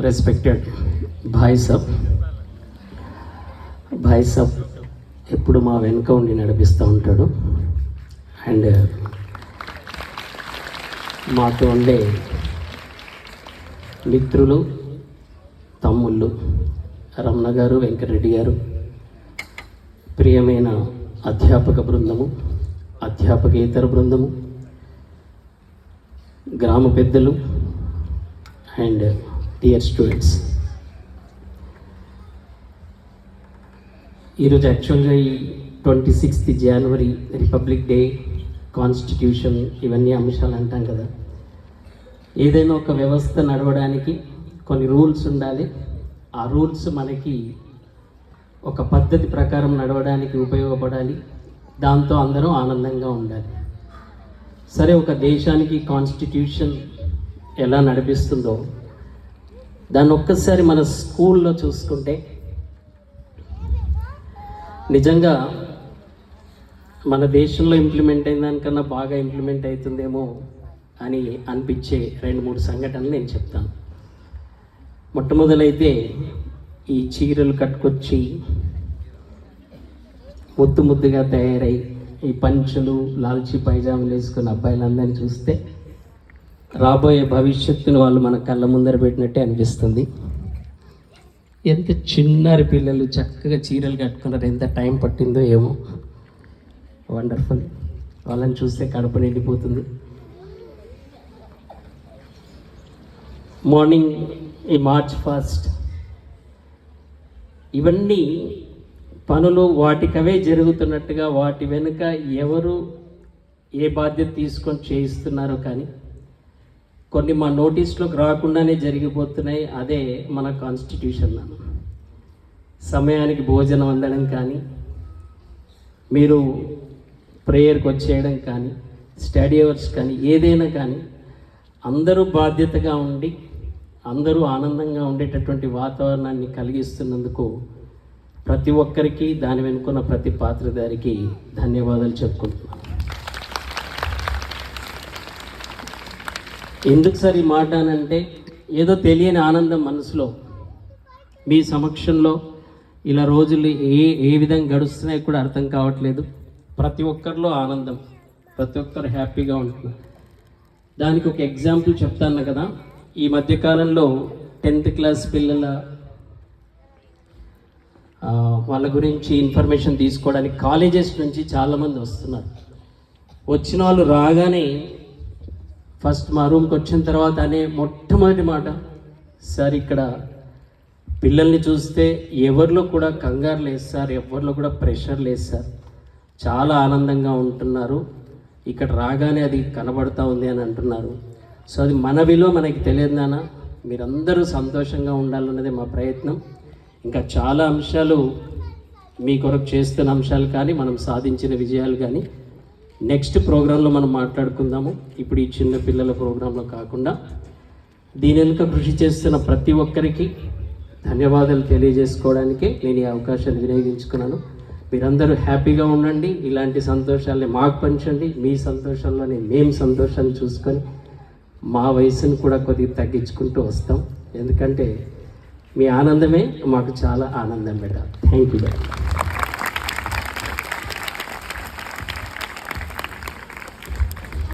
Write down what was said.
Respected భాయ్ సాబ్ ఎప్పుడు మా వెనుక ఉండి నడిపిస్తూ ఉంటాడు. అండ్ మాతో ఉండే మిత్రులు, తమ్ముళ్ళు రమణ గారు, వెంకటరెడ్డి గారు, ప్రియమైన అధ్యాపక బృందము, అధ్యాపకేతర బృందము, గ్రామ పెద్దలు అండ్ డియర్ స్టూడెంట్స్, ఈరోజు యాక్చువల్గా ఈ 26th జనవరి రిపబ్లిక్ డే, కాన్స్టిట్యూషన్, ఇవన్నీ అంశాలు అంటాం కదా. ఏదైనా ఒక వ్యవస్థ నడవడానికి కొన్ని రూల్స్ ఉండాలి. ఆ రూల్స్ మనకి ఒక పద్ధతి ప్రకారం నడవడానికి ఉపయోగపడాలి. దాంతో అందరం ఆనందంగా ఉండాలి. సరే, ఒక దేశానికి కాన్స్టిట్యూషన్ ఎలా నడిపిస్తుందో దాన్ని ఒక్కసారి మన స్కూల్లో చూసుకుంటే నిజంగా మన దేశంలో ఇంప్లిమెంట్ అయిన దానికన్నా బాగా ఇంప్లిమెంట్ అవుతుందేమో అని అనిపించే 2-3 సంఘటనలు నేను చెప్తాను. మొట్టమొదలైతే ఈ చీరలు కట్టుకొచ్చి ముద్దుగా తయారై ఈ పంచులు, లాల్చీ పైజాములు వేసుకున్న అబ్బాయిలందరినీ చూస్తే రాబోయే భవిష్యత్తును వాళ్ళు మన కళ్ళ ముందర పెట్టినట్టే అనిపిస్తుంది. ఎంత చిన్నారి పిల్లలు చక్కగా చీరలు కట్టుకున్నారు, ఎంత టైం పట్టిందో ఏమో. వండర్ఫుల్. వాళ్ళని చూస్తే కడుపు నిండిపోతుంది. మార్నింగ్ ఈ March 1 ఇవన్నీ పనులు వాటికవే జరుగుతున్నట్టుగా వాటి వెనుక ఎవరు ఏ బాధ్యత తీసుకొని చేయిస్తున్నారో కానీ కొన్ని మా నోటీస్లోకి రాకుండానే జరిగిపోతున్నాయి. అదే మన కాన్స్టిట్యూషన్. సమయానికి భోజనం అందడం కానీ, మీరు ప్రేయర్కి వచ్చేయడం కానీ, స్టడీ అవర్స్ కానీ, ఏదైనా కానీ అందరూ బాధ్యతగా ఉండి అందరూ ఆనందంగా ఉండేటటువంటి వాతావరణాన్ని కలిగిస్తున్నందుకు ప్రతి ఒక్కరికి, దాని వెనుకున్న ప్రతి పాత్రధారికి ధన్యవాదాలు చెప్పుకుంటున్నాను. ఎందుకు సార్ ఈ మాట అనంటే, ఏదో తెలియని ఆనందం మనసులో మీ సమక్షంలో ఇలా రోజులు ఏ విధంగా గడుస్తున్నాయో కూడా అర్థం కావట్లేదు. ప్రతి ఒక్కరిలో ఆనందం, ప్రతి ఒక్కరు హ్యాపీగా ఉంటున్నారు. దానికి ఒక ఎగ్జాంపుల్ చెప్తాను కదా. ఈ మధ్యకాలంలో 10th క్లాస్ పిల్లల వాళ్ళ గురించి ఇన్ఫర్మేషన్ తీసుకోవడానికి కాలేజెస్ నుంచి చాలామంది వస్తున్నారు. వచ్చిన వాళ్ళు రాగానే ఫస్ట్ మా రూమ్కి వచ్చిన తర్వాత అనే మొట్టమొదటి మాట, సార్ ఇక్కడ పిల్లల్ని చూస్తే ఎవరిలో కూడా కంగారు లేదు సార్, ఎవరిలో కూడా ప్రెషర్ లేదు సార్, చాలా ఆనందంగా ఉంటున్నారు, ఇక్కడ రాగానే అది కనబడతా ఉంది అని అంటున్నారు. సో అది మన విలువ మనకి తెలియదానా, మీరందరూ సంతోషంగా ఉండాలన్నదే మా ప్రయత్నం. ఇంకా చాలా అంశాలు మీ కొరకు చేస్తున్న అంశాలు కానీ, మనం సాధించిన విజయాలు కానీ నెక్స్ట్ ప్రోగ్రాంలో మనం మాట్లాడుకుందాము. ఇప్పుడు ఈ చిన్న పిల్లల ప్రోగ్రాంలో కాకుండా దీని వెనుక కృషి చేస్తున్న ప్రతి ఒక్కరికి ధన్యవాదాలు తెలియజేసుకోవడానికే నేను ఈ అవకాశాన్ని వినియోగించుకున్నాను. మీరందరూ హ్యాపీగా ఉండండి, ఇలాంటి సంతోషాలని మాకు పంచండి. మీ సంతోషంలోనే మేము సంతోషాన్ని చూసుకొని మా వయసును కూడా కొద్దిగా తగ్గించుకుంటూ వస్తాం. ఎందుకంటే మీ ఆనందమే మాకు చాలా ఆనందం. Thank you.